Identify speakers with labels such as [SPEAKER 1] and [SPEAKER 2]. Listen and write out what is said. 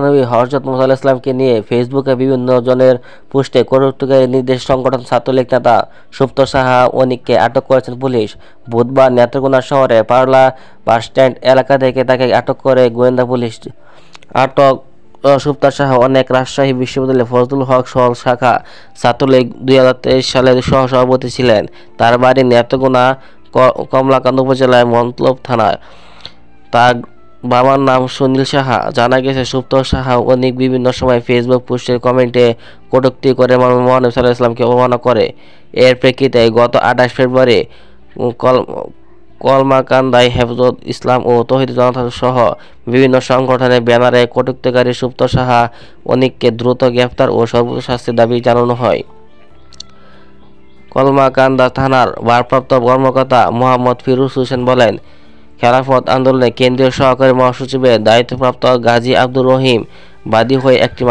[SPEAKER 1] নবী হযরত মুসা আলাইহিস সালামকে নিয়ে ফেসবুকে বিভিন্ন জনের পোস্টে কটূক্তিকর নির্দেশ সংগঠন ছাত্রলীগ নেতা সুপ্ত সাহা অনিককে আটক করেছেন পুলিশ। বুধবার নেত্রকোনা শহরে পারলা বাসস্ট্যান্ড এলাকা থেকে তাকে আটক করে গোয়েন্দা পুলিশ। আটক সুপ্ত সাহা অনেক রাজশাহী বিশ্ববিদ্যালয়ের ফজলুল হক সহল শাখা ছাত্রলীগ 2023 সালের সহসভাপতি ছিলেন। তার বাড়ি নেত্রকোনা কমলাকান্ত উপজেলার মতলব থানায়। তার বাবার নাম সুনীল সাহা। জানা গেছে, সুপ্ত সাহা অনেক বিভিন্ন সময় ফেসবুক পোস্টের কমেন্টে কটূক্তি করে মহানবী সাল্লাল্লাহু আলাইহি ওয়াসাল্লামকে অবমাননা করে। এর প্রেক্ষিতে গত 28 ফেব্রুয়ারি কলমাকান্দায় হেফাজত ইসলাম ও তৌহিদ জনতা সহ বিভিন্ন সংগঠনের ব্যানারে কটূক্তিকারী সুপ্ত সাহা অনিককে দ্রুত গ্রেফতার ও সর্বোচ্চ শাস্তির দাবি জানানো হয়। কলমাকান্দা থানার ভারপ্রাপ্ত কর্মকর্তা মোহাম্মদ ফিরোজ হোসেন বলেন, খেলাফত আন্দোলনে কেন্দ্রীয় সহকারী মহাসচিবের দায়িত্বপ্রাপ্ত গাজী আব্দুর রহিম বাদী হয়ে একটি